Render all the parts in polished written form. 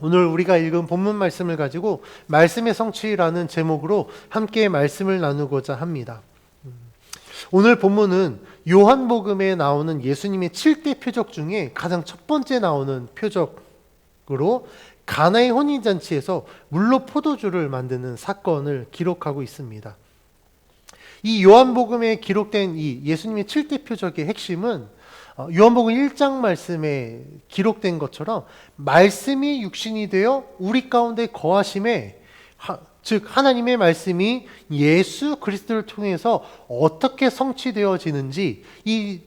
오늘 우리가 읽은 본문 말씀을 가지고 말씀의 성취라는 제목으로 함께 말씀을 나누고자 합니다. 오늘 본문은 요한복음에 나오는 예수님의 7대 표적 중에 가장 첫 번째 나오는 표적으로 가나의 혼인잔치에서 물로 포도주를 만드는 사건을 기록하고 있습니다. 이 요한복음에 기록된 이 예수님의 7대 표적의 핵심은 요한복음 1장 말씀에 기록된 것처럼 말씀이 육신이 되어 우리 가운데 거하심에 즉 하나님의 말씀이 예수 그리스도를 통해서 어떻게 성취되어지는지 이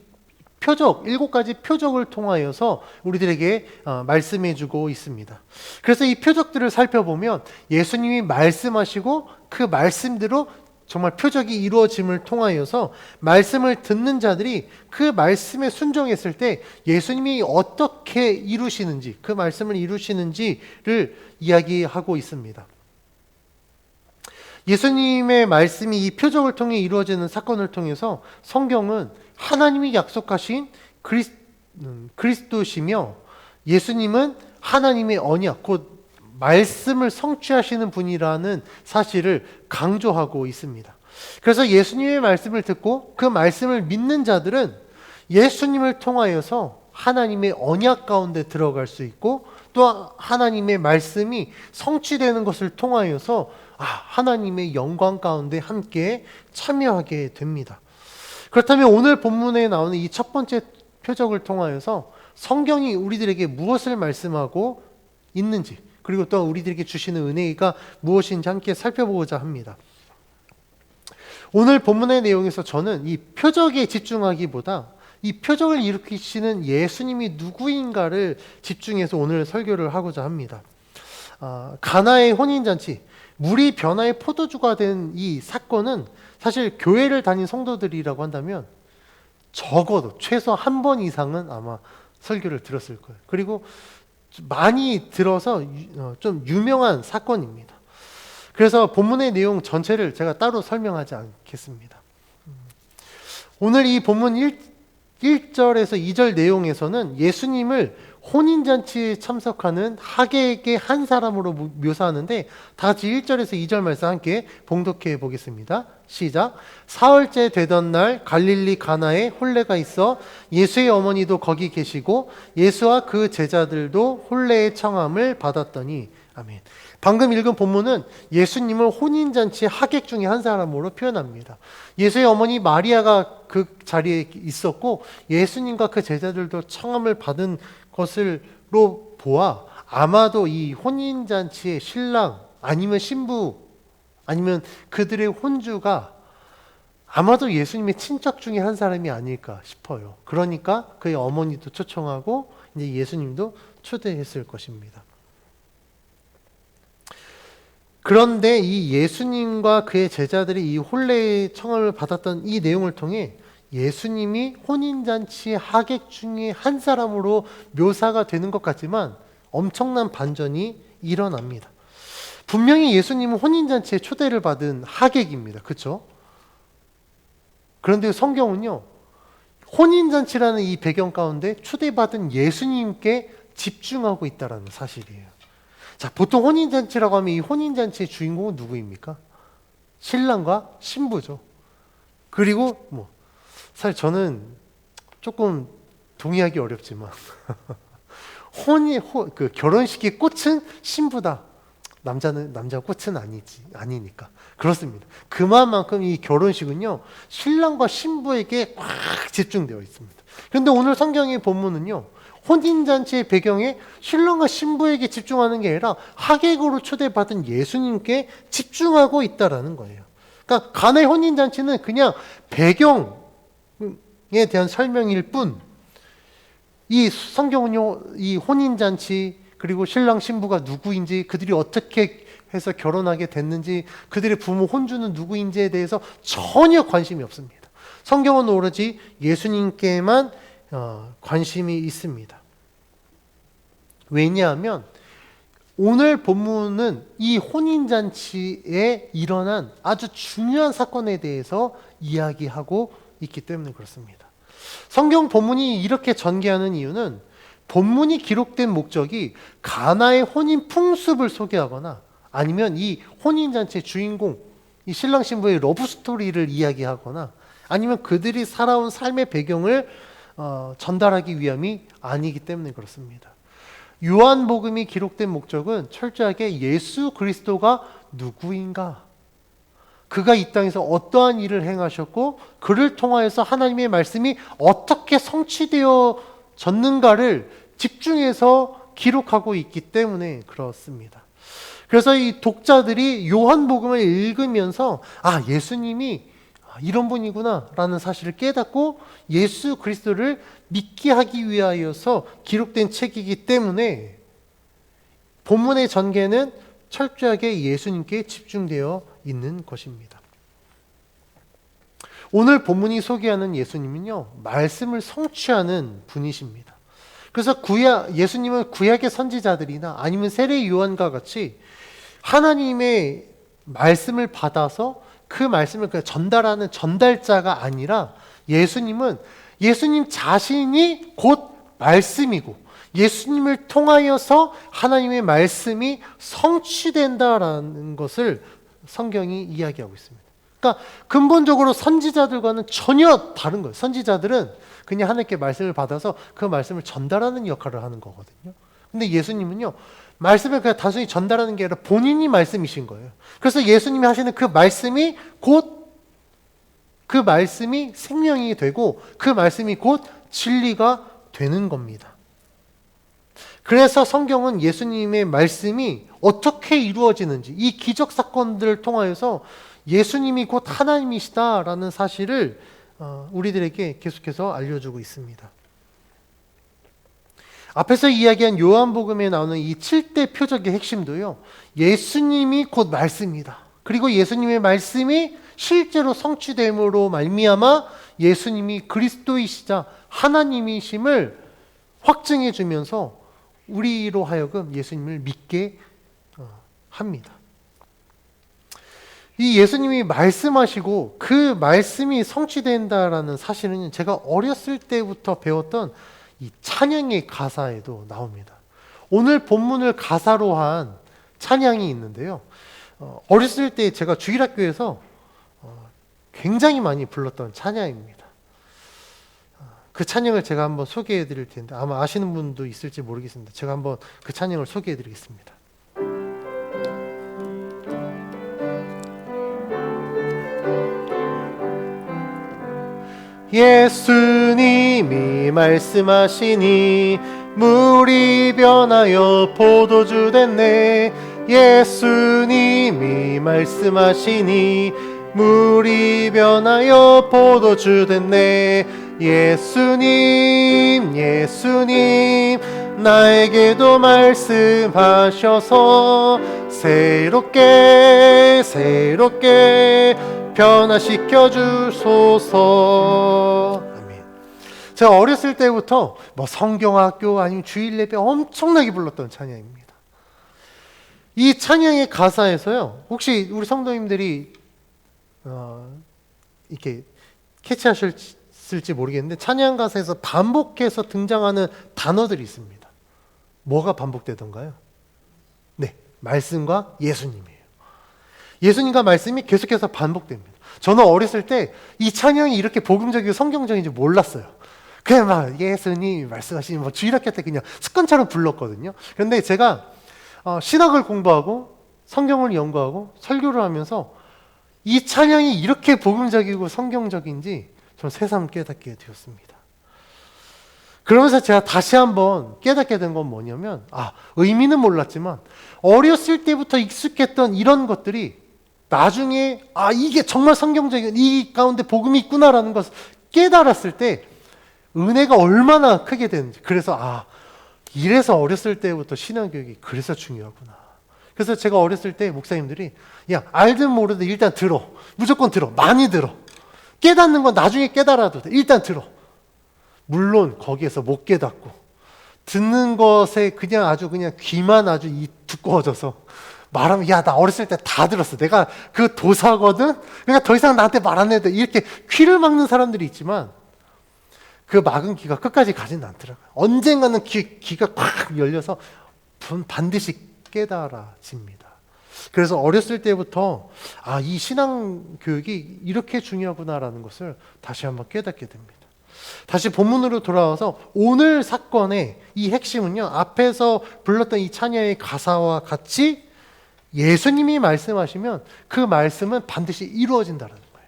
표적, 7가지 표적을 통하여서 우리들에게 말씀해 주고 있습니다. 그래서 이 표적들을 살펴보면 예수님이 말씀하시고 그 말씀대로 정말 표적이 이루어짐을 통하여서 말씀을 듣는 자들이 그 말씀에 순종했을 때 예수님이 어떻게 이루시는지, 그 말씀을 이루시는지를 이야기하고 있습니다. 예수님의 말씀이 이 표적을 통해 이루어지는 사건을 통해서 성경은 하나님이 약속하신 그리스도시며 예수님은 하나님의 언약, 곧 말씀을 성취하시는 분이라는 사실을 강조하고 있습니다. 그래서 예수님의 말씀을 듣고 그 말씀을 믿는 자들은 예수님을 통하여서 하나님의 언약 가운데 들어갈 수 있고 또 하나님의 말씀이 성취되는 것을 통하여서 하나님의 영광 가운데 함께 참여하게 됩니다. 그렇다면 오늘 본문에 나오는 이 첫 번째 표적을 통하여서 성경이 우리들에게 무엇을 말씀하고 있는지, 그리고 또 우리들에게 주시는 은혜가 무엇인지 함께 살펴보고자 합니다. 오늘 본문의 내용에서 저는 이 표적에 집중하기보다 이 표적을 일으키시는 예수님이 누구인가를 집중해서 오늘 설교를 하고자 합니다. 가나의 혼인잔치, 물이 변화의 포도주가 된 이 사건은 사실 교회를 다닌 성도들이라고 한다면 적어도 최소 한 번 이상은 아마 설교를 들었을 거예요. 그리고 많이 들어서 좀 유명한 사건입니다. 그래서 본문의 내용 전체를 제가 따로 설명하지 않겠습니다. 오늘 이 본문 1절에서 2절 내용에서는 예수님을 혼인잔치에 참석하는 하객의 한 사람으로 묘사하는데 다 같이 1절에서 2절 말씀 함께 봉독해 보겠습니다. 시작. 사흘째 되던 날 갈릴리 가나에 혼례가 있어 예수의 어머니도 거기 계시고 예수와 그 제자들도 혼례의 청함을 받았더니 아멘. 방금 읽은 본문은 예수님을 혼인잔치의 하객 중에 한 사람으로 표현합니다. 예수의 어머니 마리아가 그 자리에 있었고 예수님과 그 제자들도 청함을 받은 것으로 보아 아마도 이 혼인잔치의 신랑 아니면 신부 아니면 그들의 혼주가 아마도 예수님의 친척 중에 한 사람이 아닐까 싶어요. 그러니까 그의 어머니도 초청하고 이제 예수님도 초대했을 것입니다. 그런데 이 예수님과 그의 제자들이 이 혼례의 청함을 받았던 이 내용을 통해 예수님이 혼인잔치의 하객 중에 한 사람으로 묘사가 되는 것 같지만 엄청난 반전이 일어납니다. 분명히 예수님은 혼인잔치에 초대를 받은 하객입니다. 그렇죠? 그런데 성경은요, 혼인잔치라는 이 배경 가운데 초대받은 예수님께 집중하고 있다는 사실이에요. 자, 보통 혼인잔치라고 하면 이 혼인잔치의 주인공은 누구입니까? 신랑과 신부죠. 그리고 사실 저는 조금 동의하기 어렵지만 그 결혼식의 꽃은 신부다. 남자 꽃은 아니니까. 그렇습니다. 그만큼 이 결혼식은요, 신랑과 신부에게 꽉 집중되어 있습니다. 그런데 오늘 성경의 본문은요, 혼인잔치의 배경에 신랑과 신부에게 집중하는 게 아니라 하객으로 초대받은 예수님께 집중하고 있다라는 거예요. 그러니까 가나의 혼인잔치는 그냥 배경에 대한 설명일 뿐, 이 성경은요, 이 혼인잔치 그리고 신랑 신부가 누구인지, 그들이 어떻게 해서 결혼하게 됐는지, 그들의 부모 혼주는 누구인지에 대해서 전혀 관심이 없습니다. 성경은 오로지 예수님께만 관심이 있습니다. 왜냐하면 오늘 본문은 이 혼인잔치에 일어난 아주 중요한 사건에 대해서 이야기하고 있기 때문에 그렇습니다. 성경 본문이 이렇게 전개하는 이유는 본문이 기록된 목적이 가나의 혼인 풍습을 소개하거나 아니면 이 혼인잔치의 주인공, 이 신랑 신부의 러브 스토리를 이야기하거나 아니면 그들이 살아온 삶의 배경을 전달하기 위함이 아니기 때문에 그렇습니다. 요한복음이 기록된 목적은 철저하게 예수 그리스도가 누구인가, 그가 이 땅에서 어떠한 일을 행하셨고 그를 통하여서 하나님의 말씀이 어떻게 성취되어졌는가를 집중해서 기록하고 있기 때문에 그렇습니다. 그래서 이 독자들이 요한복음을 읽으면서 예수님이 이런 분이구나 라는 사실을 깨닫고 예수 그리스도를 믿게 하기 위하여서 기록된 책이기 때문에 본문의 전개는 철저하게 예수님께 집중되어 있는 것입니다. 오늘 본문이 소개하는 예수님은요, 말씀을 성취하는 분이십니다. 그래서 예수님은 구약의 선지자들이나 아니면 세례 요한과 같이 하나님의 말씀을 받아서 그 말씀을 전달하는 전달자가 아니라 예수님은 예수님 자신이 곧 말씀이고 예수님을 통하여서 하나님의 말씀이 성취된다라는 것을 성경이 이야기하고 있습니다. 그러니까 근본적으로 선지자들과는 전혀 다른 거예요. 선지자들은 그냥 하나님께 말씀을 받아서 그 말씀을 전달하는 역할을 하는 거거든요. 근데 예수님은요, 말씀을 그냥 단순히 전달하는 게 아니라 본인이 말씀이신 거예요. 그래서 예수님이 하시는 그 말씀이 생명이 되고 그 말씀이 곧 진리가 되는 겁니다. 그래서 성경은 예수님의 말씀이 어떻게 이루어지는지, 이 기적 사건들을 통하여서 예수님이 곧 하나님이시다라는 사실을 우리들에게 계속해서 알려주고 있습니다. 앞에서 이야기한 요한복음에 나오는 이 7대 표적의 핵심도요, 예수님이 곧 말씀이다. 그리고 예수님의 말씀이 실제로 성취됨으로 말미암아 예수님이 그리스도이시자 하나님이심을 확증해 주면서 우리로 하여금 예수님을 믿게 합니다. 이 예수님이 말씀하시고 그 말씀이 성취된다라는 사실은 제가 어렸을 때부터 배웠던 이 찬양의 가사에도 나옵니다. 오늘 본문을 가사로 한 찬양이 있는데요. 어렸을 때 제가 주일학교에서 굉장히 많이 불렀던 찬양입니다. 그 찬양을 제가 한번 소개해 드릴 텐데 아마 아시는 분도 있을지 모르겠습니다. 제가 한번 그 찬양을 소개해 드리겠습니다. 예수님이 말씀하시니 물이 변하여 포도주 됐네. 예수님이 말씀하시니 물이 변하여 포도주 됐네. 예수님 나에게도 말씀하셔서 새롭게 변화시켜 주소서. 아멘. 제가 어렸을 때부터 성경학교 아니면 주일 예배 엄청나게 불렀던 찬양입니다. 이 찬양의 가사에서요, 혹시 우리 성도님들이 이렇게 캐치하셨을지 모르겠는데 찬양 가사에서 반복해서 등장하는 단어들이 있습니다. 뭐가 반복되던가요? 네, 말씀과 예수님이에요. 예수님과 말씀이 계속해서 반복됩니다. 저는 어렸을 때 이 찬양이 이렇게 복음적이고 성경적인지 몰랐어요. 그냥 막 예수님이 말씀하시니 주일학교 때 그냥 습관처럼 불렀거든요. 그런데 제가 신학을 공부하고 성경을 연구하고 설교를 하면서 이 찬양이 이렇게 복음적이고 성경적인지 저는 새삼 깨닫게 되었습니다. 그러면서 제가 다시 한번 깨닫게 된 건 뭐냐면 의미는 몰랐지만 어렸을 때부터 익숙했던 이런 것들이 나중에 이게 정말 성경적인 이 가운데 복음이 있구나라는 것을 깨달았을 때 은혜가 얼마나 크게 되는지. 그래서 이래서 어렸을 때부터 신앙교육이 그래서 중요하구나. 그래서 제가 어렸을 때 목사님들이 알든 모르든 일단 들어. 무조건 들어. 많이 들어. 깨닫는 건 나중에 깨달아도 돼. 일단 들어. 물론 거기에서 못 깨닫고 듣는 것에 그냥 귀만 아주 두꺼워져서 말하면 나 어렸을 때 다 들었어. 내가 그 도사거든. 그러니까 더 이상 나한테 말 안 해도 돼. 이렇게 귀를 막는 사람들이 있지만 그 막은 귀가 끝까지 가지는 않더라고요. 언젠가는 귀가 꽉 열려서 반드시 깨달아집니다. 그래서 어렸을 때부터 이 신앙 교육이 이렇게 중요하구나라는 것을 다시 한번 깨닫게 됩니다. 다시 본문으로 돌아와서 오늘 사건의 이 핵심은요, 앞에서 불렀던 이 찬양의 가사와 같이 예수님이 말씀하시면 그 말씀은 반드시 이루어진다는 거예요.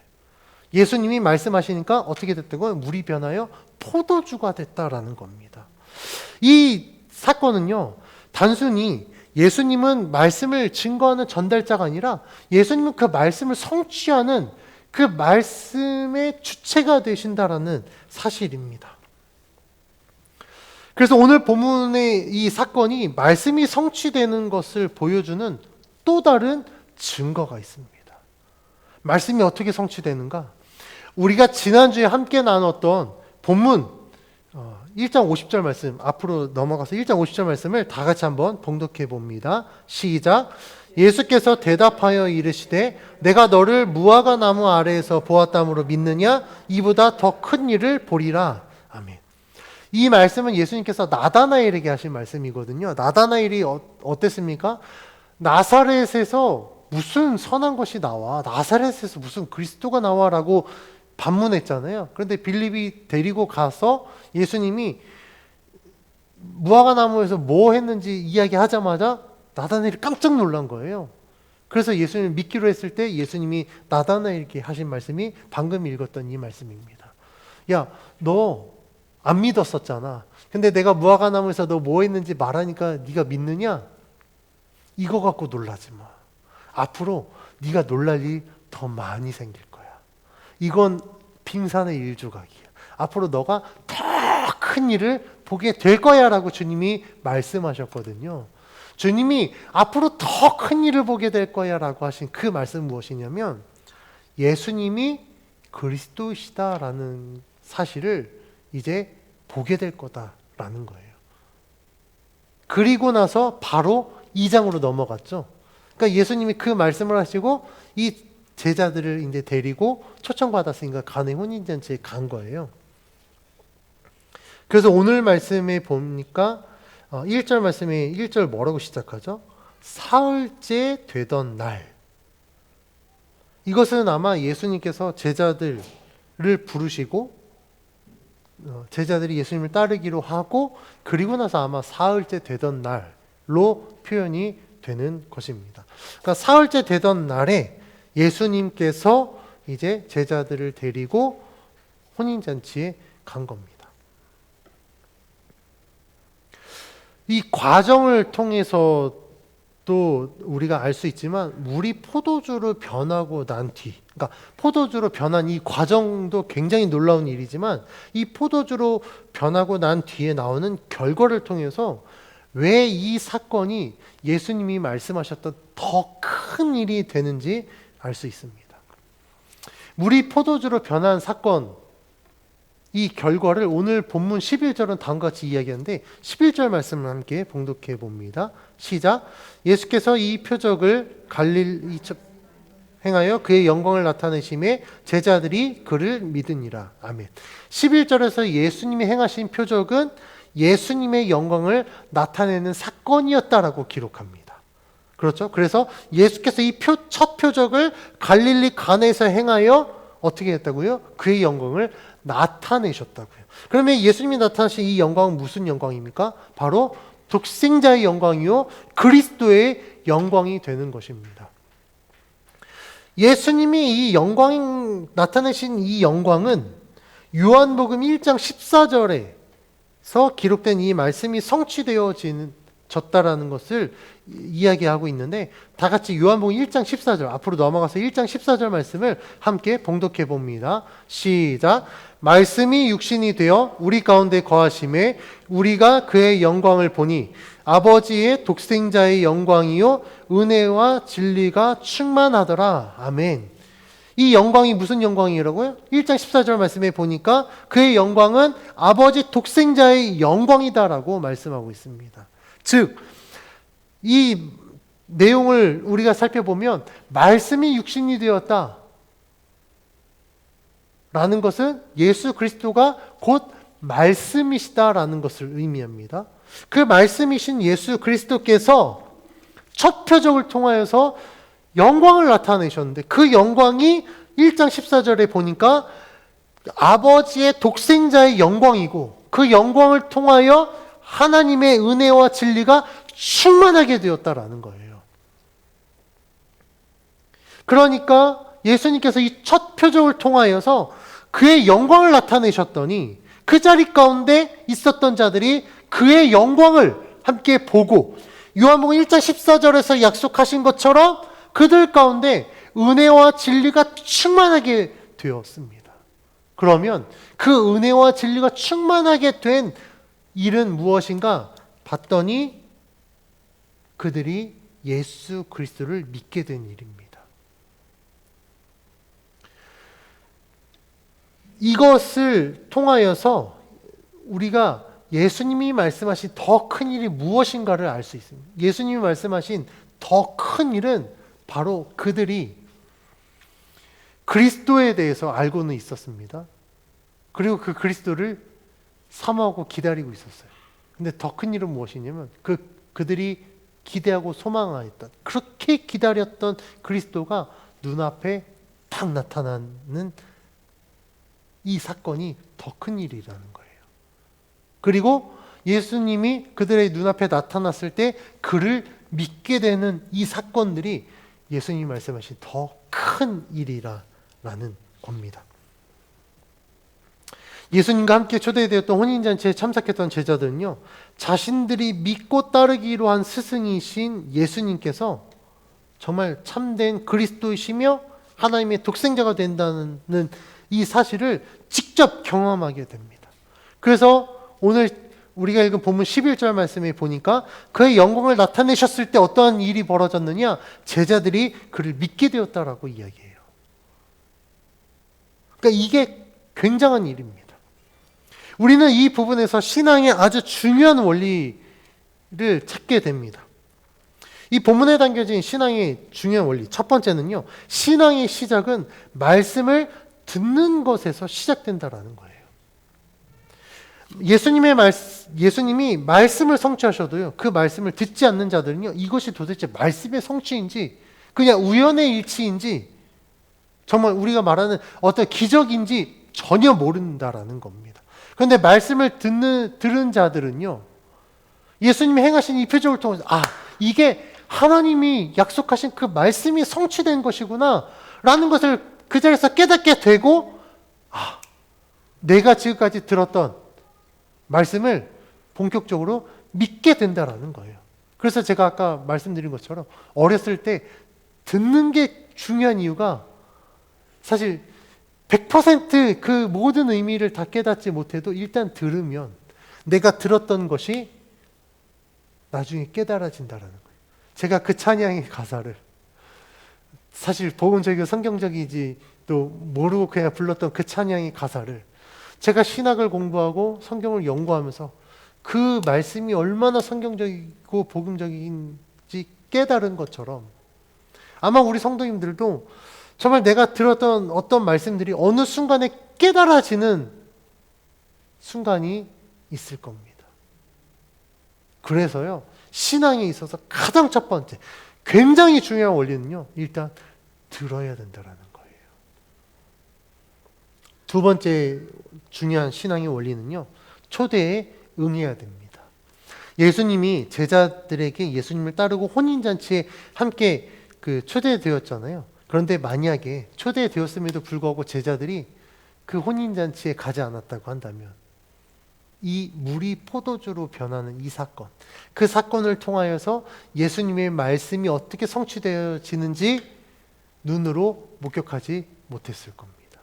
예수님이 말씀하시니까 어떻게 됐다고요? 물이 변하여 포도주가 됐다라는 겁니다. 이 사건은요, 단순히 예수님은 말씀을 증거하는 전달자가 아니라 예수님은 그 말씀을 성취하는 그 말씀의 주체가 되신다라는 사실입니다. 그래서 오늘 본문의 이 사건이 말씀이 성취되는 것을 보여주는 또 다른 증거가 있습니다. 말씀이 어떻게 성취되는가? 우리가 지난주에 함께 나눴던 본문 1장 50절 말씀, 앞으로 넘어가서 1장 50절 말씀을 다 같이 한번 봉독해 봅니다. 시작. 예수께서 대답하여 이르시되 내가 너를 무화과 나무 아래에서 보았다므로 믿느냐? 이보다 더 큰 일을 보리라. 아멘. 이 말씀은 예수님께서 나다나엘에게 하신 말씀이거든요. 나다나엘이 어땠습니까? 나사렛에서 무슨 선한 것이 나와? 나사렛에서 무슨 그리스도가 나와라고 반문했잖아요. 그런데 빌립이 데리고 가서 예수님이 무화과 나무에서 뭐 했는지 이야기하자마자 나다나엘이 깜짝 놀란 거예요. 그래서 예수님을 믿기로 했을 때 예수님이 나다나엘에게 하신 말씀이 방금 읽었던 이 말씀입니다. 야, 너 안 믿었었잖아. 근데 내가 무화과 나무에서 너 뭐 했는지 말하니까 네가 믿느냐? 이거 갖고 놀라지 마. 앞으로 네가 놀랄 일이 더 많이 생길 거야. 이건 빙산의 일조각이야. 앞으로 너가 더 큰 일을 보게 될 거야 라고 주님이 말씀하셨거든요. 주님이 앞으로 더 큰 일을 보게 될 거야 라고 하신 그 말씀은 무엇이냐면 예수님이 그리스도시다라는 사실을 이제 보게 될 거다라는 거예요. 그리고 나서 바로 2장으로 넘어갔죠. 그러니까 예수님이 그 말씀을 하시고 이 제자들을 이제 데리고 초청받았으니까 가나의 혼인잔치에 간 거예요. 그래서 오늘 말씀에 보니까 1절 말씀에 1절 뭐라고 시작하죠? 사흘째 되던 날. 이것은 아마 예수님께서 제자들을 부르시고 제자들이 예수님을 따르기로 하고 그리고 나서 아마 사흘째 되던 날로 표현이 되는 것입니다. 그러니까 사흘째 되던 날에 예수님께서 이제 제자들을 데리고 혼인잔치에 간 겁니다. 이 과정을 통해서도 우리가 알 수 있지만 물이 포도주로 변하고 난 뒤, 그러니까 포도주로 변한 이 과정도 굉장히 놀라운 일이지만 이 포도주로 변하고 난 뒤에 나오는 결과를 통해서 왜 이 사건이 예수님이 말씀하셨던 더 큰 일이 되는지 알 수 있습니다. 물이 포도주로 변한 사건, 이 결과를 오늘 본문 11절은 다음과 같이 이야기하는데 11절 말씀을 함께 봉독해 봅니다. 시작. 예수께서 이 표적을 갈릴리 행하여 그의 영광을 나타내심에 제자들이 그를 믿으니라. 아멘. 11절에서 예수님이 행하신 표적은 예수님의 영광을 나타내는 사건이었다라고 기록합니다. 그렇죠? 그래서 예수께서 이 첫 표적을 갈릴리 가나에서 행하여 어떻게 했다고요? 그의 영광을 나타내셨다고요. 그러면 예수님이 나타나신 이 영광은 무슨 영광입니까? 바로 독생자의 영광이요 그리스도의 영광이 되는 것입니다. 예수님이 이 영광 나타내신 이 영광은 요한복음 1장 14절에서 기록된 이 말씀이 성취되어졌다라는 것을 이야기하고 있는데 다 같이 요한복음 1장 14절 앞으로 넘어가서 1장 14절 말씀을 함께 봉독해 봅니다. 시작. 말씀이 육신이 되어 우리 가운데 거하심에 우리가 그의 영광을 보니 아버지의 독생자의 영광이요 은혜와 진리가 충만하더라. 아멘. 이 영광이 무슨 영광이라고요? 1장 14절 말씀에 보니까 그의 영광은 아버지 독생자의 영광이다라고 말씀하고 있습니다. 즉, 이 내용을 우리가 살펴보면 말씀이 육신이 되었다 라는 것은 예수 그리스도가 곧 말씀이시다라는 것을 의미합니다. 그 말씀이신 예수 그리스도께서 첫 표적을 통하여서 영광을 나타내셨는데 그 영광이 1장 14절에 보니까 아버지의 독생자의 영광이고 그 영광을 통하여 하나님의 은혜와 진리가 충만하게 되었다라는 거예요. 그러니까 예수님께서 이 첫 표적을 통하여서 그의 영광을 나타내셨더니 그 자리 가운데 있었던 자들이 그의 영광을 함께 보고 요한복음 1장 14절에서 약속하신 것처럼 그들 가운데 은혜와 진리가 충만하게 되었습니다. 그러면 그 은혜와 진리가 충만하게 된 일은 무엇인가 봤더니 그들이 예수 그리스도를 믿게 된 일입니다. 이것을 통하여서 우리가 예수님이 말씀하신 더 큰 일이 무엇인가를 알 수 있습니다. 예수님이 말씀하신 더 큰 일은 바로 그들이 그리스도에 대해서 알고는 있었습니다. 그리고 그 그리스도를 사모하고 기다리고 있었어요. 근데 더 큰 일은 무엇이냐면 그들이 기대하고 소망하였던 그렇게 기다렸던 그리스도가 눈앞에 딱 나타나는 이 사건이 더 큰 일이라는 거예요. 그리고 예수님이 그들의 눈앞에 나타났을 때 그를 믿게 되는 이 사건들이 예수님이 말씀하신 더 큰 일이라는 겁니다. 예수님과 함께 초대되었던 혼인잔치에 참석했던 제자들은요, 자신들이 믿고 따르기로 한 스승이신 예수님께서 정말 참된 그리스도이시며 하나님의 독생자가 된다는 이 사실을 직접 경험하게 됩니다. 그래서 오늘 우리가 읽은 본문 11절 말씀에 보니까 그의 영광을 나타내셨을 때 어떠한 일이 벌어졌느냐? 제자들이 그를 믿게 되었다라고 이야기해요. 그러니까 이게 굉장한 일입니다. 우리는 이 부분에서 신앙의 아주 중요한 원리를 찾게 됩니다. 이 본문에 담겨진 신앙의 중요한 원리, 첫 번째는요, 신앙의 시작은 말씀을 듣는 것에서 시작된다라는 거예요. 예수님이 말씀을 성취하셔도요, 그 말씀을 듣지 않는 자들은요, 이것이 도대체 말씀의 성취인지, 그냥 우연의 일치인지, 정말 우리가 말하는 어떤 기적인지 전혀 모른다라는 겁니다. 그런데 말씀을 들은 자들은요, 예수님이 행하신 이 표적을 통해서, 이게 하나님이 약속하신 그 말씀이 성취된 것이구나, 라는 것을 그 자리에서 깨닫게 되고, 내가 지금까지 들었던 말씀을 본격적으로 믿게 된다라는 거예요. 그래서 제가 아까 말씀드린 것처럼 어렸을 때 듣는 게 중요한 이유가 사실 100% 그 모든 의미를 다 깨닫지 못해도 일단 들으면 내가 들었던 것이 나중에 깨달아진다라는 거예요. 제가 그 찬양의 가사를 사실 복음적이고 성경적이지도 모르고 그냥 불렀던 그 찬양의 가사를 제가 신학을 공부하고 성경을 연구하면서 그 말씀이 얼마나 성경적이고 복음적인지 깨달은 것처럼 아마 우리 성도님들도 정말 내가 들었던 어떤 말씀들이 어느 순간에 깨달아지는 순간이 있을 겁니다. 그래서요, 신앙에 있어서 가장 첫 번째, 굉장히 중요한 원리는요, 일단 들어야 된다라는 거예요. 두 번째 중요한 신앙의 원리는요, 초대에 응해야 됩니다. 예수님이 제자들에게 예수님을 따르고 혼인잔치에 함께 초대되었잖아요. 그런데 만약에 초대되었음에도 불구하고 제자들이 그 혼인잔치에 가지 않았다고 한다면 이 물이 포도주로 변하는 이 사건, 그 사건을 통하여서 예수님의 말씀이 어떻게 성취되어지는지 눈으로 목격하지 못했을 겁니다.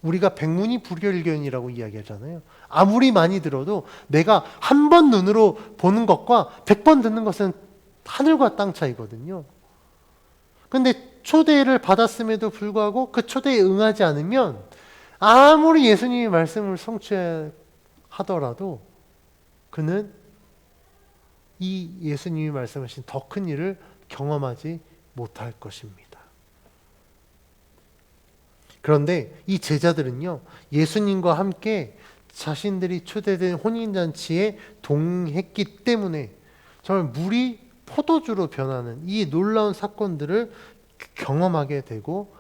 우리가 백문이 불여일견이라고 이야기하잖아요. 아무리 많이 들어도 내가 한 번 눈으로 보는 것과 100번 듣는 것은 하늘과 땅 차이거든요. 근데 초대를 받았음에도 불구하고 그 초대에 응하지 않으면 아무리 예수님의 말씀을 성취하더라도 그는 이 예수님이 말씀하신 더 큰 일을 경험하지 못할 것입니다. 그런데 이 제자들은요, 예수님과 함께 자신들이 초대된 혼인잔치에 동행했기 때문에 정말 물이 포도주로 변하는 이 놀라운 사건들을 경험하게 되고,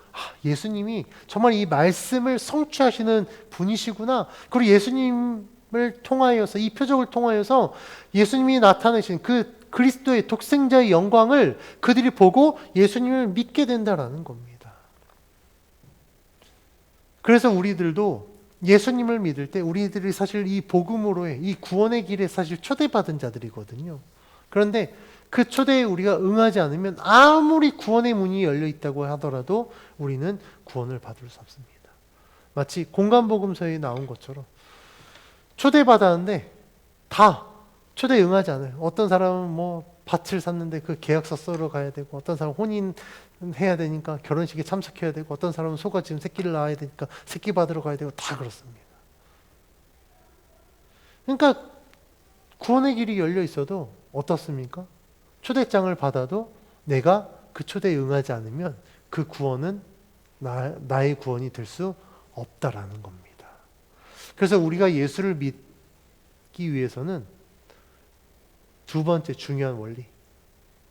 예수님이 정말 이 말씀을 성취하시는 분이시구나. 그리고 예수님을 통하여서, 이 표적을 통하여서 예수님이 나타내신 그 그리스도의 독생자의 영광을 그들이 보고 예수님을 믿게 된다라는 겁니다. 그래서 우리들도 예수님을 믿을 때 우리들이 사실 이 복음으로의 이 구원의 길에 사실 초대받은 자들이거든요. 그런데 그 초대에 우리가 응하지 않으면 아무리 구원의 문이 열려 있다고 하더라도 우리는 구원을 받을 수 없습니다. 마치 공간복음서에 나온 것처럼 초대받았는데 다 초대에 응하지 않아요. 어떤 사람은 뭐 밭을 샀는데 그 계약서 쓰러 가야 되고, 어떤 사람은 혼인 해야 되니까 결혼식에 참석해야 되고, 어떤 사람은 소가 지금 새끼를 낳아야 되니까 새끼 받으러 가야 되고, 다 그렇습니다. 그러니까 구원의 길이 열려 있어도 어떻습니까? 초대장을 받아도 내가 그 초대에 응하지 않으면 그 구원은 나의 구원이 될 수 없다라는 겁니다. 그래서 우리가 예수를 믿기 위해서는 두 번째 중요한 원리,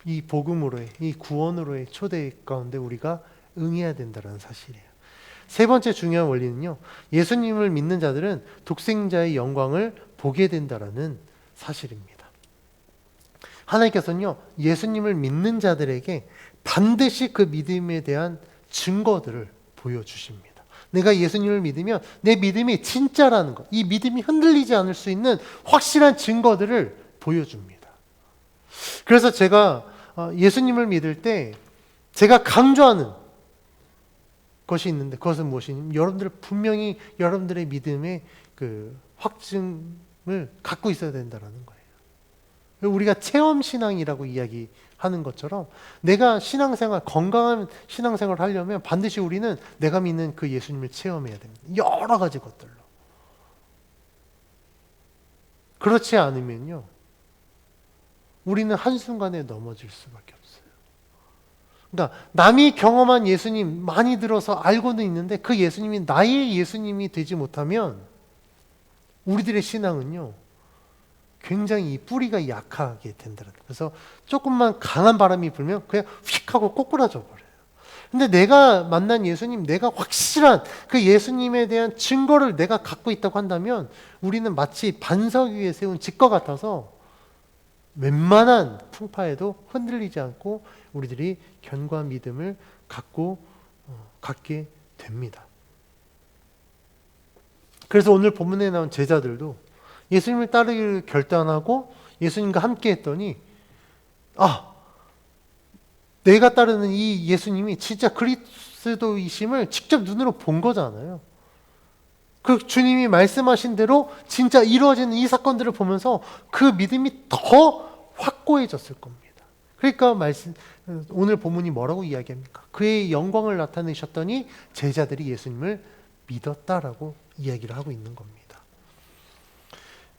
이 복음으로의, 이 구원으로의 초대 가운데 우리가 응해야 된다는 사실이에요. 세 번째 중요한 원리는요, 예수님을 믿는 자들은 독생자의 영광을 보게 된다는 사실입니다. 하나님께서는요, 예수님을 믿는 자들에게 반드시 그 믿음에 대한 증거들을 보여주십니다. 내가 예수님을 믿으면 내 믿음이 진짜라는 것, 이 믿음이 흔들리지 않을 수 있는 확실한 증거들을 보여줍니다. 그래서 제가 예수님을 믿을 때 제가 강조하는 것이 있는데, 그것은 무엇이냐면 여러분들 분명히 여러분들의 믿음의 그 확증을 갖고 있어야 된다는 거예요. 우리가 체험신앙이라고 이야기하는 것처럼 내가 신앙생활, 건강한 신앙생활을 하려면 반드시 우리는 내가 믿는 그 예수님을 체험해야 됩니다. 여러 가지 것들로. 그렇지 않으면요, 우리는 한순간에 넘어질 수밖에 없어요. 그러니까 남이 경험한 예수님 많이 들어서 알고는 있는데 그 예수님이 나의 예수님이 되지 못하면 우리들의 신앙은요, 굉장히 뿌리가 약하게 된다. 그래서 조금만 강한 바람이 불면 그냥 휙 하고 꼬꾸라져 버려요. 근데 내가 만난 예수님, 내가 확실한 그 예수님에 대한 증거를 내가 갖고 있다고 한다면 우리는 마치 반석 위에 세운 집과 같아서 웬만한 풍파에도 흔들리지 않고 우리들이 견고한 믿음을 갖게 됩니다. 그래서 오늘 본문에 나온 제자들도 예수님을 따르기를 결단하고 예수님과 함께 했더니, 내가 따르는 이 예수님이 진짜 그리스도이심을 직접 눈으로 본 거잖아요. 그 주님이 말씀하신 대로 진짜 이루어지는 이 사건들을 보면서 그 믿음이 더 확고해졌을 겁니다. 그러니까 오늘 본문이 뭐라고 이야기합니까? 그의 영광을 나타내셨더니 제자들이 예수님을 믿었다라고 이야기를 하고 있는 겁니다.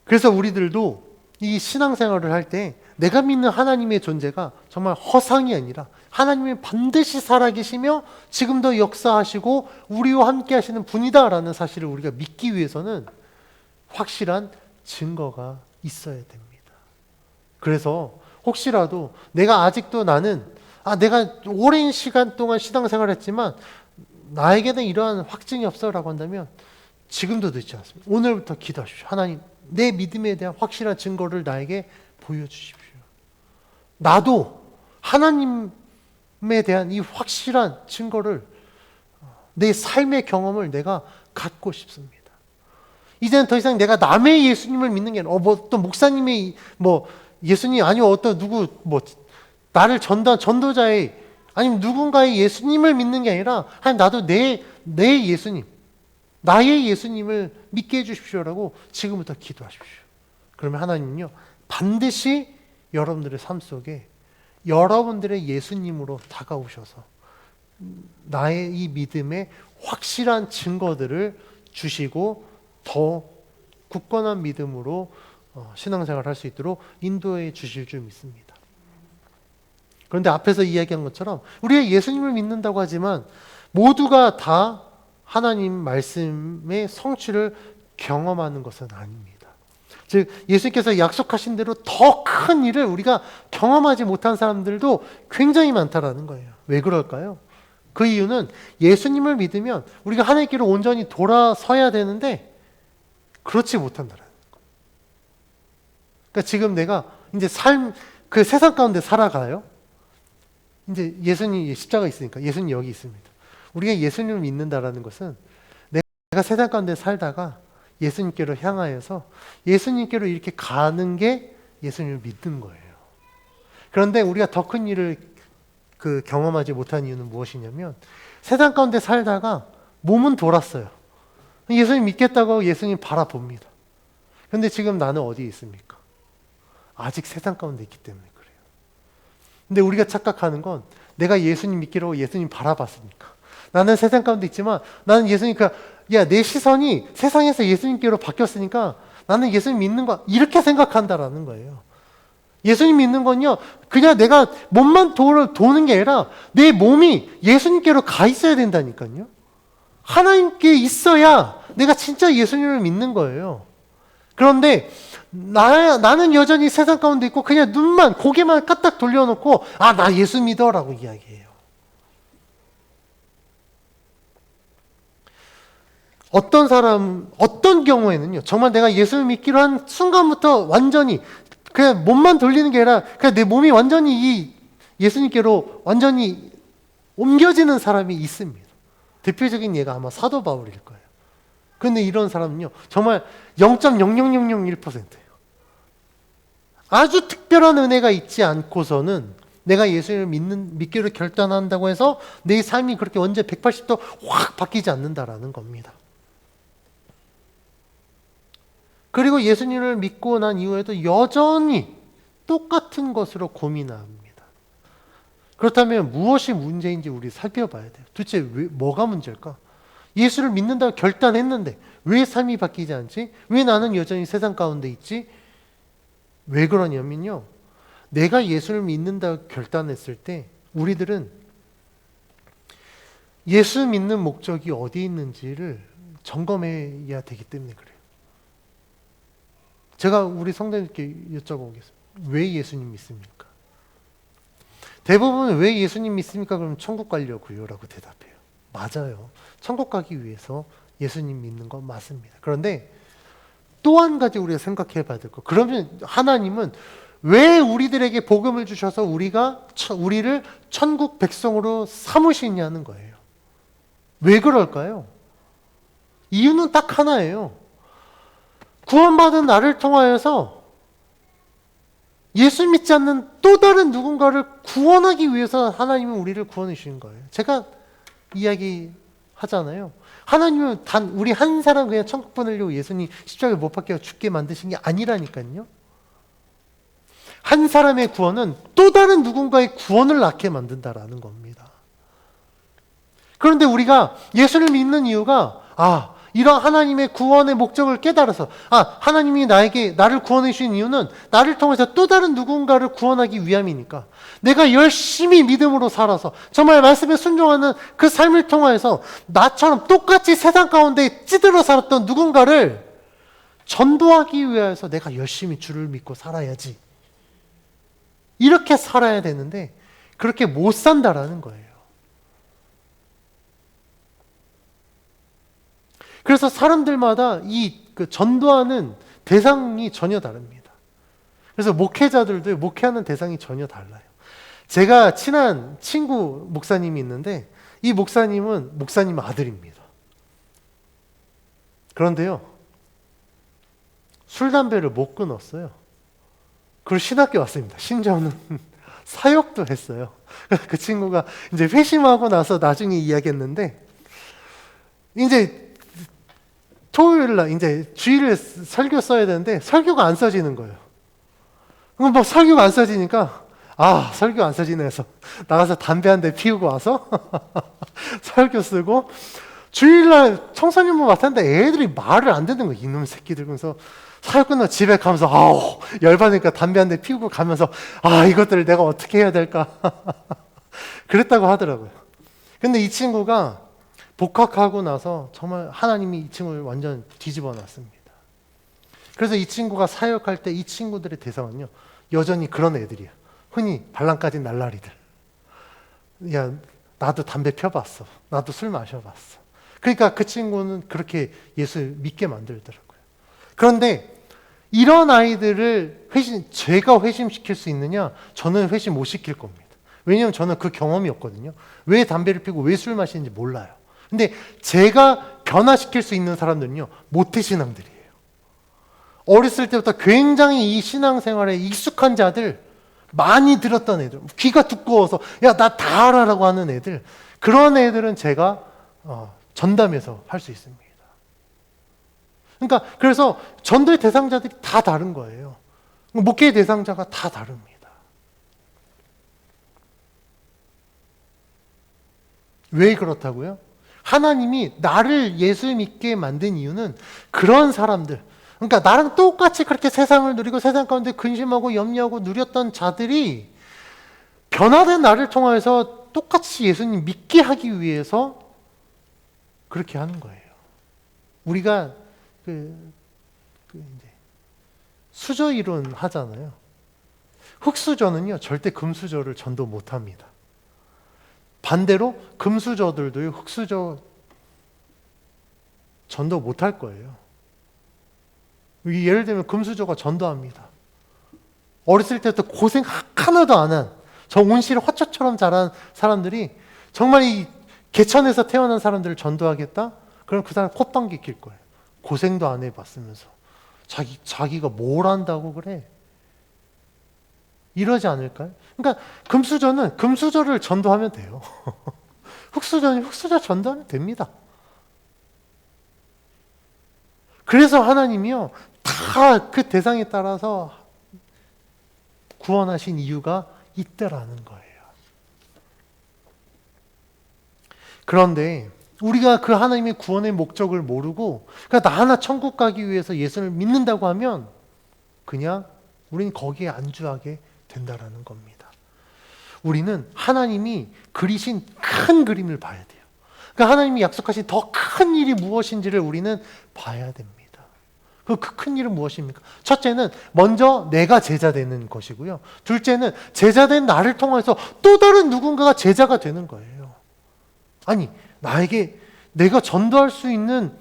그래서 우리들도 이 신앙생활을 할 때 내가 믿는 하나님의 존재가 정말 허상이 아니라 하나님이 반드시 살아계시며 지금도 역사하시고 우리와 함께 하시는 분이다라는 사실을 우리가 믿기 위해서는 확실한 증거가 있어야 됩니다. 그래서 혹시라도 내가 아직도 내가 오랜 시간 동안 신앙생활을 했지만 나에게는 이러한 확증이 없어라고 한다면 지금도 늦지 않습니다. 오늘부터 기도하십시오. 하나님, 내 믿음에 대한 확실한 증거를 나에게 보여주십시오. 나도 하나님에 대한 이 확실한 증거를, 내 삶의 경험을 내가 갖고 싶습니다. 이제는 더 이상 내가 남의 예수님을 믿는 게 아니라 또 목사님의 예수님 아니면 어떤 누구 나를 전도자의 아니면 누군가의 예수님을 믿는 게 아니라 하나님, 나도 내 예수님, 나의 예수님을 믿게 해주십시오라고 지금부터 기도하십시오. 그러면 하나님은요, 반드시 여러분들의 삶 속에 여러분들의 예수님으로 다가오셔서 나의 이 믿음의 확실한 증거들을 주시고 더 굳건한 믿음으로 신앙생활을 할 수 있도록 인도해 주실 줄 믿습니다. 그런데 앞에서 이야기한 것처럼 우리가 예수님을 믿는다고 하지만 모두가 다 하나님 말씀의 성취를 경험하는 것은 아닙니다. 즉 예수님께서 약속하신 대로 더 큰 일을 우리가 경험하지 못한 사람들도 굉장히 많다라는 거예요. 왜 그럴까요? 그 이유는 예수님을 믿으면 우리가 하나님께로 온전히 돌아서야 되는데 그렇지 못한다라는 거예요. 그러니까 지금 내가 이제 그 세상 가운데 살아가요. 이제 예수님 십자가 있으니까 예수님 여기 있습니다. 우리가 예수님을 믿는다라는 것은 내가 세상 가운데 살다가 예수님께로 향하여서 예수님께로 이렇게 가는 게 예수님을 믿는 거예요. 그런데 우리가 더 큰 일을 경험하지 못한 이유는 무엇이냐면 세상 가운데 살다가 몸은 돌았어요. 예수님 믿겠다고 예수님 바라봅니다. 그런데 지금 나는 어디에 있습니까? 아직 세상 가운데 있기 때문에 그래요. 근데 우리가 착각하는 건 내가 예수님 믿기로 예수님 바라봤으니까. 나는 세상 가운데 있지만 나는 예수님 내 시선이 세상에서 예수님께로 바뀌었으니까 나는 예수님 믿는 거 이렇게 생각한다라는 거예요. 예수님 믿는 건요, 그냥 내가 몸만 도는 게 아니라 내 몸이 예수님께로 가 있어야 된다니까요. 하나님께 있어야 내가 진짜 예수님을 믿는 거예요. 그런데 나는 여전히 세상 가운데 있고 그냥 고개만 까딱 돌려놓고 나 예수 믿어라고 이야기해요. 어떤 경우에는요, 정말 내가 예수를 믿기로 한 순간부터 완전히 그냥 몸만 돌리는 게 아니라 그냥 내 몸이 완전히 이 예수님께로 완전히 옮겨지는 사람이 있습니다. 대표적인 예가 아마 사도 바울일 거예요. 그런데 이런 사람은요, 정말 0.00001%예요. 아주 특별한 은혜가 있지 않고서는 내가 예수님을 믿기로 결단한다고 해서 내 삶이 그렇게 언제 180도 확 바뀌지 않는다라는 겁니다. 그리고 예수님을 믿고 난 이후에도 여전히 똑같은 것으로 고민합니다. 그렇다면 무엇이 문제인지 우리 살펴봐야 돼요. 도대체 뭐가 문제일까? 예수를 믿는다고 결단했는데 왜 삶이 바뀌지 않지? 왜 나는 여전히 세상 가운데 있지? 왜 그러냐면요, 내가 예수를 믿는다고 결단했을 때 우리들은 예수 믿는 목적이 어디 있는지를 점검해야 되기 때문에 그래요. 제가 우리 성도님께 여쭤보겠습니다. 왜 예수님 믿습니까? 대부분 왜 예수님 믿습니까? 그러면 천국 가려고요 라고 대답해요. 맞아요. 천국 가기 위해서 예수님 믿는 건 맞습니다. 그런데 또 한 가지 우리가 생각해 봐야 될 거. 그러면 하나님은 왜 우리들에게 복음을 주셔서 우리를 천국 백성으로 삼으시냐는 거예요. 왜 그럴까요? 이유는 딱 하나예요. 구원받은 나를 통하여서 예수 믿지 않는 또 다른 누군가를 구원하기 위해서 하나님은 우리를 구원해 주신 거예요. 제가 이야기하잖아요. 하나님은 단 우리 한 사람 그냥 천국 보내려고 예수님 십자가에 못 박혀 죽게 만드신 게 아니라니까요. 한 사람의 구원은 또 다른 누군가의 구원을 낳게 만든다라는 겁니다. 그런데 우리가 예수를 믿는 이유가 이런 하나님의 구원의 목적을 깨달아서 하나님이 나를 구원해 주신 이유는 나를 통해서 또 다른 누군가를 구원하기 위함이니까 내가 열심히 믿음으로 살아서 정말 말씀에 순종하는 그 삶을 통해서 나처럼 똑같이 세상 가운데 찌들어 살았던 누군가를 전도하기 위해서 내가 열심히 주를 믿고 살아야지. 이렇게 살아야 되는데 그렇게 못 산다라는 거예요. 그래서 사람들마다 전도하는 대상이 전혀 다릅니다. 그래서 목회자들도 목회하는 대상이 전혀 달라요. 제가 친한 친구 목사님이 있는데 이 목사님은 목사님 아들입니다. 그런데요, 술, 담배를 못 끊었어요. 그리고 신학교 왔습니다. 심지어는 사역도 했어요. 그 친구가 이제 회심하고 나서 나중에 이야기했는데 이제 토요일 날 이제 주일에 설교 써야 되는데 설교가 안 써지는 거예요. 그럼 막 설교가 안 써지니까 설교 안 써지네 해서 나가서 담배 한 대 피우고 와서 설교 쓰고 주일날 청소년부 맡았는데 애들이 말을 안 듣는 거예요. 이놈 새끼들. 그래서 사역 끝나고 집에 가면서 열받으니까 담배 한 대 피우고 가면서 이것들을 내가 어떻게 해야 될까 그랬다고 하더라고요. 근데 이 친구가 복학하고 나서 정말 하나님이 이 친구를 완전 뒤집어 놨습니다. 그래서 이 친구가 사역할 때 이 친구들의 대상은요, 여전히 그런 애들이야. 흔히 발랑까지 날라리들. 야, 나도 담배 펴봤어. 나도 술 마셔봤어. 그러니까 그 친구는 그렇게 예수를 믿게 만들더라고요. 그런데 이런 아이들을 제가 회심시킬 수 있느냐? 저는 회심 못 시킬 겁니다. 왜냐하면 저는 그 경험이 없거든요. 왜 담배를 피고 왜 술 마시는지 몰라요. 근데 제가 변화시킬 수 있는 사람들은요, 모태신앙들이에요. 어렸을 때부터 굉장히 이 신앙생활에 익숙한 자들, 많이 들었던 애들, 귀가 두꺼워서 야, 나 다 알아라고 하는 애들, 그런 애들은 제가 전담해서 할 수 있습니다. 그러니까 그래서 전도의 대상자들이 다 다른 거예요. 목회의 대상자가 다 다릅니다. 왜 그렇다고요? 하나님이 나를 예수 믿게 만든 이유는 그런 사람들, 그러니까 나랑 똑같이 그렇게 세상을 누리고 세상 가운데 근심하고 염려하고 누렸던 자들이 변화된 나를 통해서 똑같이 예수님 믿게 하기 위해서 그렇게 하는 거예요. 우리가 이제 수저 이론 하잖아요. 흙수저는요, 절대 금수저를 전도 못 합니다. 반대로 금수저들도 흙수저 전도 못 할 거예요. 예를 들면 금수저가 전도합니다. 어렸을 때부터 고생 하나도 안 한, 저 온실 화초처럼 자란 사람들이 정말 이 개천에서 태어난 사람들을 전도하겠다? 그럼 그 사람 콧방귀 낄 거예요. 고생도 안 해봤으면서. 자기가 뭘 안다고 그래? 이러지 않을까요? 그러니까 금수저는 금수저를 전도하면 돼요. 흙수저는 흙수저 전도하면 됩니다. 그래서 하나님이요, 다 그 대상에 따라서 구원하신 이유가 있다라는 거예요. 그런데 우리가 그 하나님의 구원의 목적을 모르고 그러니까 나 하나 천국 가기 위해서 예수를 믿는다고 하면 그냥 우리는 거기에 안주하게 된다라는 겁니다. 우리는 하나님이 그리신 큰 그림을 봐야 돼요. 그러니까 하나님이 약속하신 더 큰 일이 무엇인지를 우리는 봐야 됩니다. 그 큰 일은 무엇입니까? 첫째는 먼저 내가 제자 되는 것이고요. 둘째는 제자된 나를 통해서 또 다른 누군가가 제자가 되는 거예요. 아니, 나에게 내가 전도할 수 있는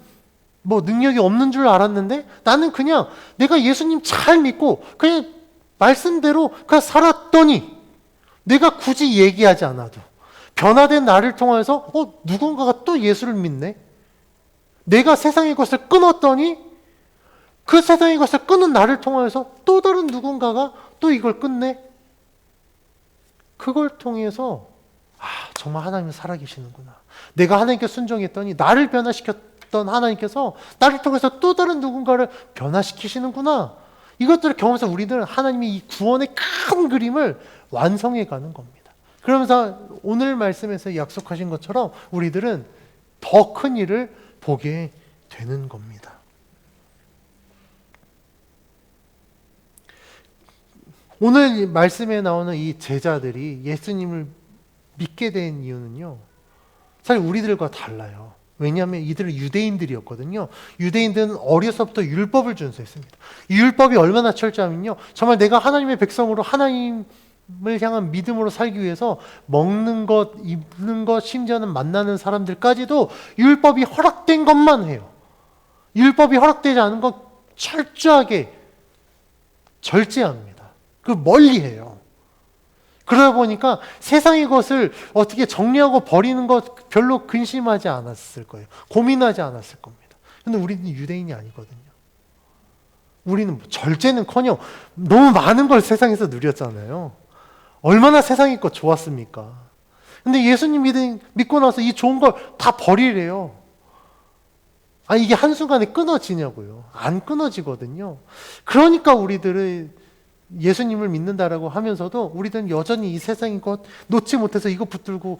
능력이 없는 줄 알았는데 나는 그냥 내가 예수님 잘 믿고 그냥 말씀대로 그냥 살았더니 내가 굳이 얘기하지 않아도 변화된 나를 통해서 누군가가 또 예수를 믿네? 내가 세상의 것을 끊었더니 그 세상의 것을 끊은 나를 통해서 또 다른 누군가가 또 이걸 끊네? 그걸 통해서 정말 하나님은 살아계시는구나. 내가 하나님께 순종했더니 나를 변화시켰던 하나님께서 나를 통해서 또 다른 누군가를 변화시키시는구나. 이것들을 경험해서 우리들은 하나님이 이 구원의 큰 그림을 완성해 가는 겁니다. 그러면서 오늘 말씀에서 약속하신 것처럼 우리들은 더 큰 일을 보게 되는 겁니다. 오늘 말씀에 나오는 이 제자들이 예수님을 믿게 된 이유는요, 사실 우리들과 달라요. 왜냐하면 이들은 유대인들이었거든요. 유대인들은 어려서부터 율법을 준수했습니다. 이 율법이 얼마나 철저하면요, 정말 내가 하나님의 백성으로 하나님을 향한 믿음으로 살기 위해서 먹는 것, 입는 것, 심지어는 만나는 사람들까지도 율법이 허락된 것만 해요. 율법이 허락되지 않은 건 철저하게 절제합니다. 그 멀리해요. 그러다 보니까 세상의 것을 어떻게 정리하고 버리는 것 별로 근심하지 않았을 거예요. 고민하지 않았을 겁니다. 근데 우리는 유대인이 아니거든요. 우리는 절제는커녕 너무 많은 걸 세상에서 누렸잖아요. 얼마나 세상의 것 좋았습니까? 근데 예수님 믿고 나서 이 좋은 걸 다 버리래요. 이게 한순간에 끊어지냐고요. 안 끊어지거든요. 그러니까 우리들은 예수님을 믿는다라고 하면서도 우리들은 여전히 이 세상의 것 놓지 못해서 이거 붙들고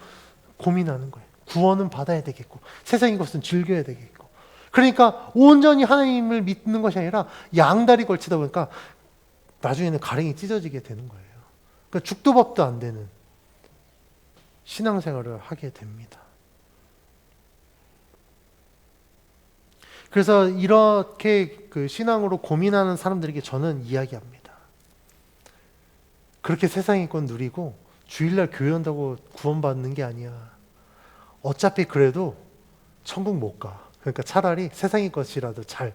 고민하는 거예요. 구원은 받아야 되겠고 세상의 것은 즐겨야 되겠고. 그러니까 온전히 하나님을 믿는 것이 아니라 양다리 걸치다 보니까 나중에는 가랭이 찢어지게 되는 거예요. 그러니까 죽도 밥도 안 되는 신앙생활을 하게 됩니다. 그래서 이렇게 그 신앙으로 고민하는 사람들에게 저는 이야기합니다. 그렇게 세상의 것 누리고 주일날 교회 온다고 구원받는 게 아니야. 어차피 그래도 천국 못 가. 그러니까 차라리 세상의 것이라도 잘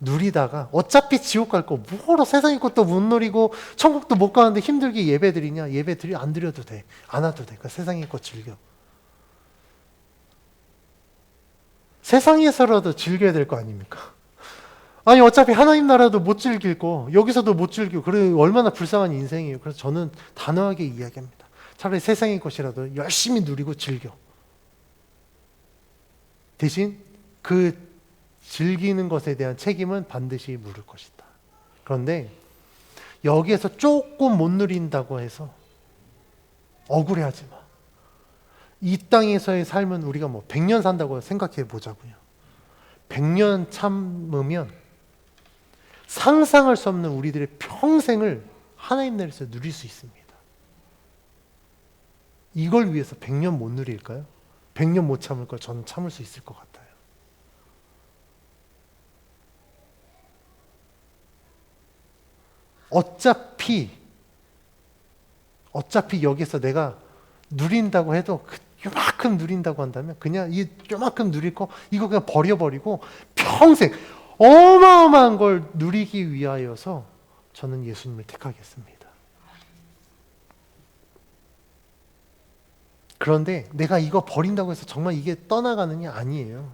누리다가 어차피 지옥 갈 거 뭐로 세상의 것도 못 누리고 천국도 못 가는데 힘들게 예배 드리냐? 예배 안 드려도 돼. 안 와도 돼. 그러니까 세상의 것 즐겨. 세상에서라도 즐겨야 될 거 아닙니까? 아니 어차피 하나님 나라도 못 즐길 거 여기서도 못 즐기고 그래 얼마나 불쌍한 인생이에요. 그래서 저는 단호하게 이야기합니다. 차라리 세상의 것이라도 열심히 누리고 즐겨. 대신 그 즐기는 것에 대한 책임은 반드시 물을 것이다. 그런데 여기에서 조금 못 누린다고 해서 억울해하지 마. 이 땅에서의 삶은 우리가 뭐 100년 산다고 생각해 보자고요. 100년 참으면 상상할 수 없는 우리들의 평생을 하나님 나라에서 누릴 수 있습니다. 이걸 위해서 100년 못 누릴까요? 100년 못 참을 걸 저는 참을 수 있을 것 같아요. 어차피 여기서 내가 누린다고 해도 요만큼 누린다고 한다면 그냥 이 요만큼 누릴 거 이거 그냥 버려버리고 평생 어마어마한 걸 누리기 위하여서 저는 예수님을 택하겠습니다. 그런데 내가 이거 버린다고 해서 정말 이게 떠나가느냐? 아니에요.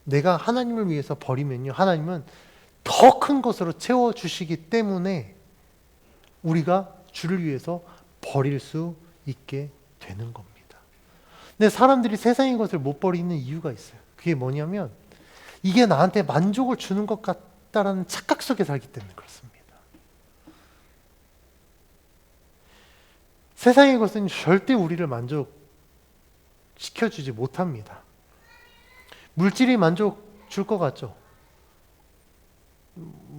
내가 하나님을 위해서 버리면요. 하나님은 더 큰 것으로 채워주시기 때문에 우리가 주를 위해서 버릴 수 있게 되는 겁니다. 근데 사람들이 세상의 것을 못 버리는 이유가 있어요. 그게 뭐냐면 이게 나한테 만족을 주는 것 같다라는 착각 속에 살기 때문에 그렇습니다. 세상의 것은 절대 우리를 만족시켜주지 못합니다. 물질이 만족 줄 것 같죠?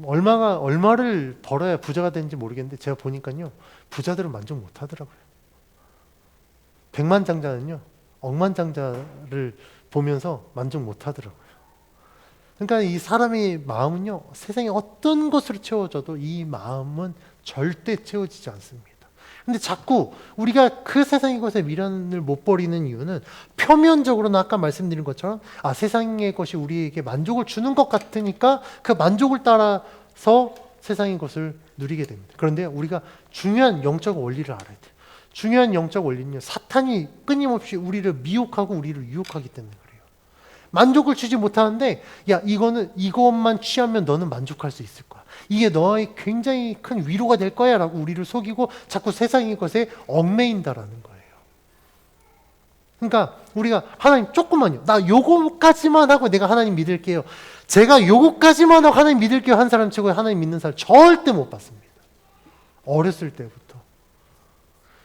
얼마를 벌어야 부자가 되는지 모르겠는데 제가 보니까요. 부자들은 만족 못 하더라고요. 백만장자는요. 억만장자를 보면서 만족 못 하더라고요. 그러니까 이 사람의 마음은요. 세상에 어떤 것으로 채워져도 이 마음은 절대 채워지지 않습니다. 근데 자꾸 우리가 그 세상의 것에 미련을 못 버리는 이유는 표면적으로는 아까 말씀드린 것처럼 세상의 것이 우리에게 만족을 주는 것 같으니까 그 만족을 따라서 세상의 것을 누리게 됩니다. 그런데 우리가 중요한 영적 원리를 알아야 돼요. 중요한 영적 원리는요. 사탄이 끊임없이 우리를 미혹하고 우리를 유혹하기 때문에 그래요. 만족을 주지 못하는데 이것만 취하면 너는 만족할 수 있을 거야. 이게 너의 굉장히 큰 위로가 될 거야 라고 우리를 속이고 자꾸 세상의 것에 얽매인다라는 거예요. 그러니까 우리가 하나님 조금만요. 나 요거까지만 하고 내가 하나님 믿을게요. 제가 요거까지만 하고 하나님 믿을게요 한 사람 치고 하나님 믿는 사람 절대 못 봤습니다. 어렸을 때부터.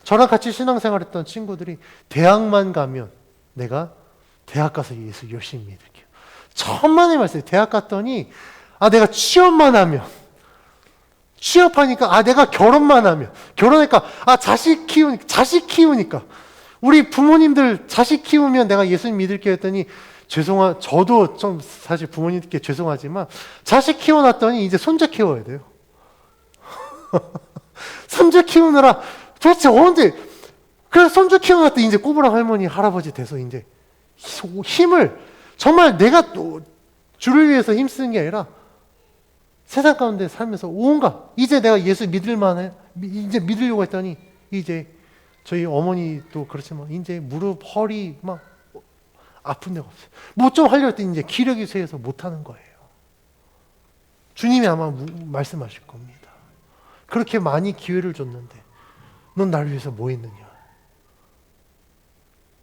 저랑 같이 신앙생활했던 친구들이 대학만 가면 내가 대학 가서 예수 열심히 믿을게요. 천만의 말씀. 대학 갔더니 내가 취업만 하면 취업하니까 내가 결혼만 하면 결혼하니까 자식 키우니까 우리 부모님들 자식 키우면 내가 예수님 믿을게 했더니 저도 좀 사실 부모님께 죄송하지만 자식 키워놨더니 이제 손자 키워야 돼요. 손자 키우느라 도대체 언제 그래서 손자 키워놨더니 이제 꼬부랑 할머니 할아버지 돼서 이제 힘을 정말 내가 또 주를 위해서 힘쓰는 게 아니라 세상 가운데 살면서 온갖 이제 내가 예수 이제 믿으려고 했더니 이제 저희 어머니도 그렇지만 이제 무릎, 허리 막 아픈 데가 없어요. 뭐 좀 하려고 했더니 이제 기력이 쇠해서 못하는 거예요. 주님이 아마 말씀하실 겁니다. 그렇게 많이 기회를 줬는데 넌 나를 위해서 뭐 했느냐?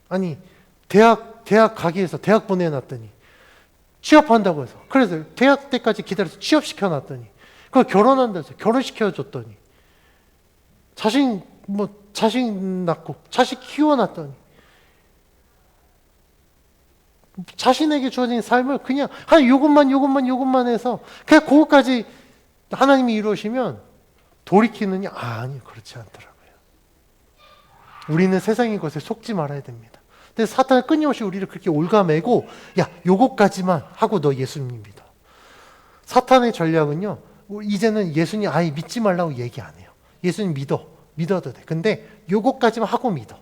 아니 대학 가기 위해서 대학 보내놨더니 취업한다고 해서 그래서 대학 때까지 기다려서 취업시켜놨더니 그걸 결혼한다 해서 결혼시켜줬더니 자식 낳고 자식 키워놨더니 자신에게 주어진 삶을 그냥 요것만 해서 그냥 그것까지 하나님이 이루시면 돌이키느냐? 아니요, 그렇지 않더라고요. 우리는 세상의 것에 속지 말아야 됩니다. 근데 사탄은 끊임없이 우리를 그렇게 올가매고 야, 요거까지만 하고 너 예수님 믿어. 사탄의 전략은요, 이제는 예수님 아예 믿지 말라고 얘기 안 해요. 예수님 믿어도 돼. 근데 요거까지만 하고 믿어.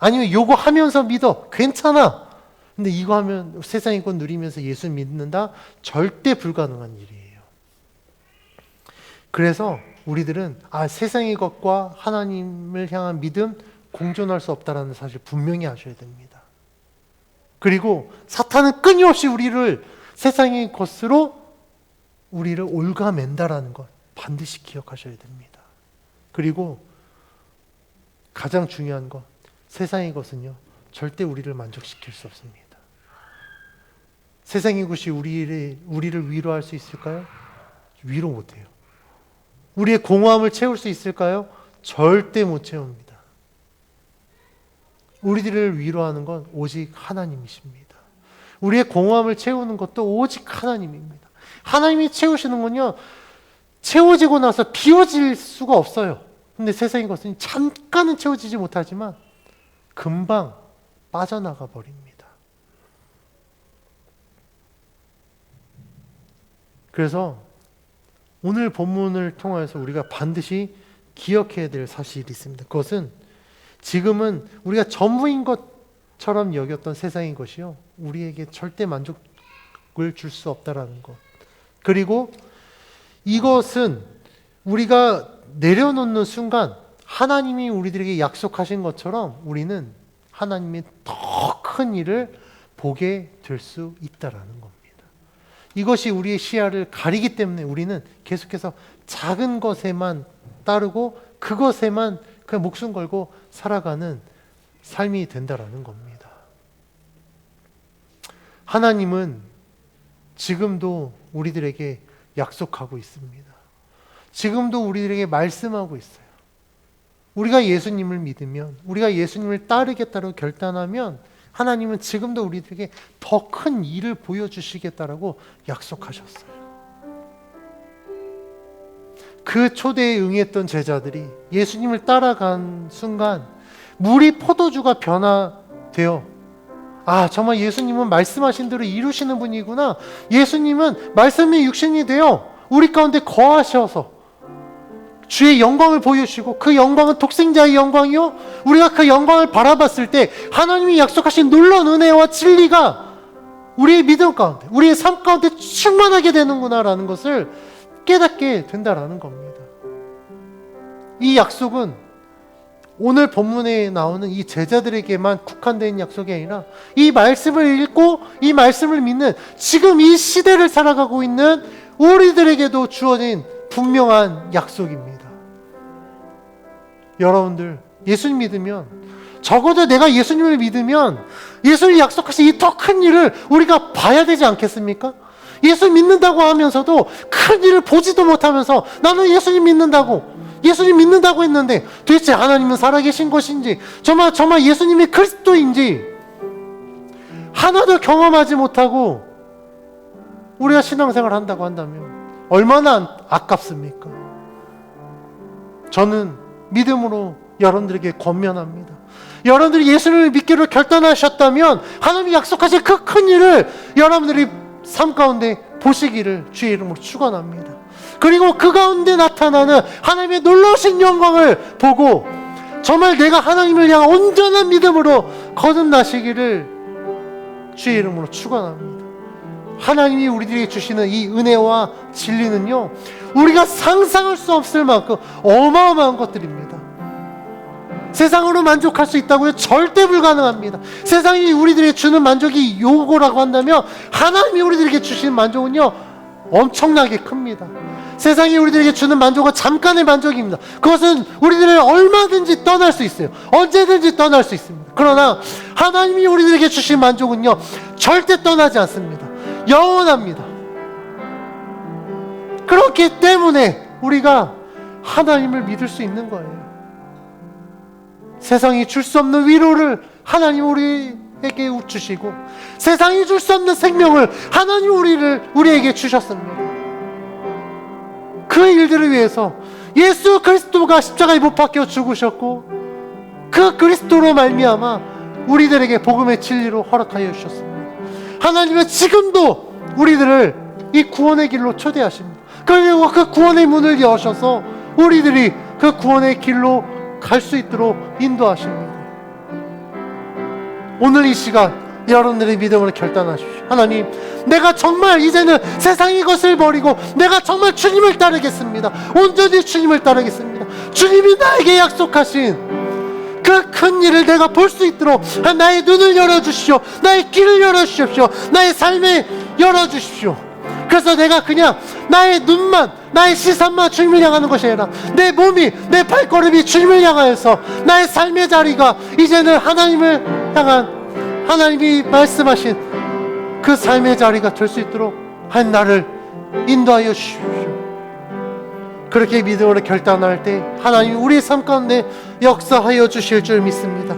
아니면 요거 하면서 믿어. 괜찮아. 근데 이거 하면 세상의 것 누리면서 예수 믿는다? 절대 불가능한 일이에요. 그래서 우리들은 세상의 것과 하나님을 향한 믿음 공존할 수 없다는 사실 분명히 아셔야 됩니다. 그리고 사탄은 끊임없이 우리를 세상의 것으로 우리를 올가맨다라는 것 반드시 기억하셔야 됩니다. 그리고 가장 중요한 것, 세상의 것은요, 절대 우리를 만족시킬 수 없습니다. 세상의 것이 우리를 위로할 수 있을까요? 위로 못해요. 우리의 공허함을 채울 수 있을까요? 절대 못 채웁니다. 우리들을 위로하는 건 오직 하나님이십니다. 우리의 공허함을 채우는 것도 오직 하나님입니다. 하나님이 채우시는 건요, 채워지고 나서 비워질 수가 없어요. 근데 세상의 것은 잠깐은 채워지지 못하지만 금방 빠져나가 버립니다. 그래서 오늘 본문을 통해서 우리가 반드시 기억해야 될 사실이 있습니다. 그것은 지금은 우리가 전부인 것처럼 여겼던 세상의 것이요, 우리에게 절대 만족을 줄 수 없다라는 것. 그리고 이것은 우리가 내려놓는 순간 하나님이 우리들에게 약속하신 것처럼 우리는 하나님의 더 큰 일을 보게 될 수 있다라는 겁니다. 이것이 우리의 시야를 가리기 때문에 우리는 계속해서 작은 것에만 따르고 그것에만 그냥 목숨 걸고 살아가는 삶이 된다라는 겁니다. 하나님은 지금도 우리들에게 약속하고 있습니다. 지금도 우리들에게 말씀하고 있어요. 우리가 예수님을 믿으면, 우리가 예수님을 따르겠다고 결단하면 하나님은 지금도 우리들에게 더 큰 일을 보여주시겠다라고 약속하셨어요. 그 초대에 응했던 제자들이 예수님을 따라간 순간 물이 포도주가 변화되어 정말 예수님은 말씀하신 대로 이루시는 분이구나. 예수님은 말씀이 육신이 되어 우리 가운데 거하셔서 주의 영광을 보여주시고 그 영광은 독생자의 영광이요, 우리가 그 영광을 바라봤을 때 하나님이 약속하신 놀라운 은혜와 진리가 우리의 믿음 가운데, 우리의 삶 가운데 충만하게 되는구나라는 것을 깨닫게 된다라는 겁니다. 이 약속은 오늘 본문에 나오는 이 제자들에게만 국한된 약속이 아니라 이 말씀을 읽고 이 말씀을 믿는 지금 이 시대를 살아가고 있는 우리들에게도 주어진 분명한 약속입니다. 여러분들, 예수님 믿으면, 적어도 내가 예수님을 믿으면 예수님이 약속하신 이 더 큰 일을 우리가 봐야 되지 않겠습니까? 예수 믿는다고 하면서도 큰 일을 보지도 못하면서 나는 예수님 믿는다고 했는데 도대체 하나님은 살아계신 것인지, 정말 예수님이 그리스도인지 하나도 경험하지 못하고 우리가 신앙생활을 한다고 한다면 얼마나 아깝습니까? 저는 믿음으로 여러분들에게 권면합니다. 여러분들이 예수님을 믿기로 결단하셨다면 하나님이 약속하신 그 큰 일을 여러분들이 삶 가운데 보시기를 주의 이름으로 축원합니다. 그리고 그 가운데 나타나는 하나님의 놀라우신 영광을 보고 정말 내가 하나님을 향한 온전한 믿음으로 거듭나시기를 주의 이름으로 축원합니다. 하나님이 우리들에게 주시는 이 은혜와 진리는요, 우리가 상상할 수 없을 만큼 어마어마한 것들입니다. 세상으로 만족할 수 있다고요? 절대 불가능합니다. 세상이 우리들에게 주는 만족이 요거라고 한다면 하나님이 우리들에게 주시는 만족은요, 엄청나게 큽니다. 세상이 우리들에게 주는 만족은 잠깐의 만족입니다. 그것은 우리들을 얼마든지 떠날 수 있어요. 언제든지 떠날 수 있습니다. 그러나 하나님이 우리들에게 주신 만족은요, 절대 떠나지 않습니다. 영원합니다. 그렇기 때문에 우리가 하나님을 믿을 수 있는 거예요. 세상이 줄 수 없는 위로를 하나님 우리에게 주시고 세상이 줄 수 없는 생명을 하나님 우리에게 주셨습니다. 그 일들을 위해서 예수 그리스도가 십자가에 못 박혀 죽으셨고 그 그리스도로 말미암아 우리들에게 복음의 진리로 허락하여 주셨습니다. 하나님은 지금도 우리들을 이 구원의 길로 초대하십니다. 그리고 그 구원의 문을 여셔서 우리들이 그 구원의 길로 갈 수 있도록 인도하십니다. 오늘 이 시간 여러분들의 믿음으로 결단하십시오. 하나님, 내가 정말 이제는 세상의 것을 버리고 내가 정말 주님을 따르겠습니다. 온전히 주님을 따르겠습니다. 주님이 나에게 약속하신 그 큰 일을 내가 볼 수 있도록 나의 눈을 열어주십시오. 나의 길을 열어주십시오. 나의 삶을 열어주십시오. 그래서 내가 그냥 나의 눈만, 나의 시선만 주님을 향하는 것이 아니라 내 몸이, 내 발걸음이 주님을 향하여서 나의 삶의 자리가 이제는 하나님을 향한, 하나님이 말씀하신 그 삶의 자리가 될 수 있도록 한 나를 인도하여 주십시오. 그렇게 믿음으로 결단할 때 하나님이 우리의 삶 가운데 역사하여 주실 줄 믿습니다.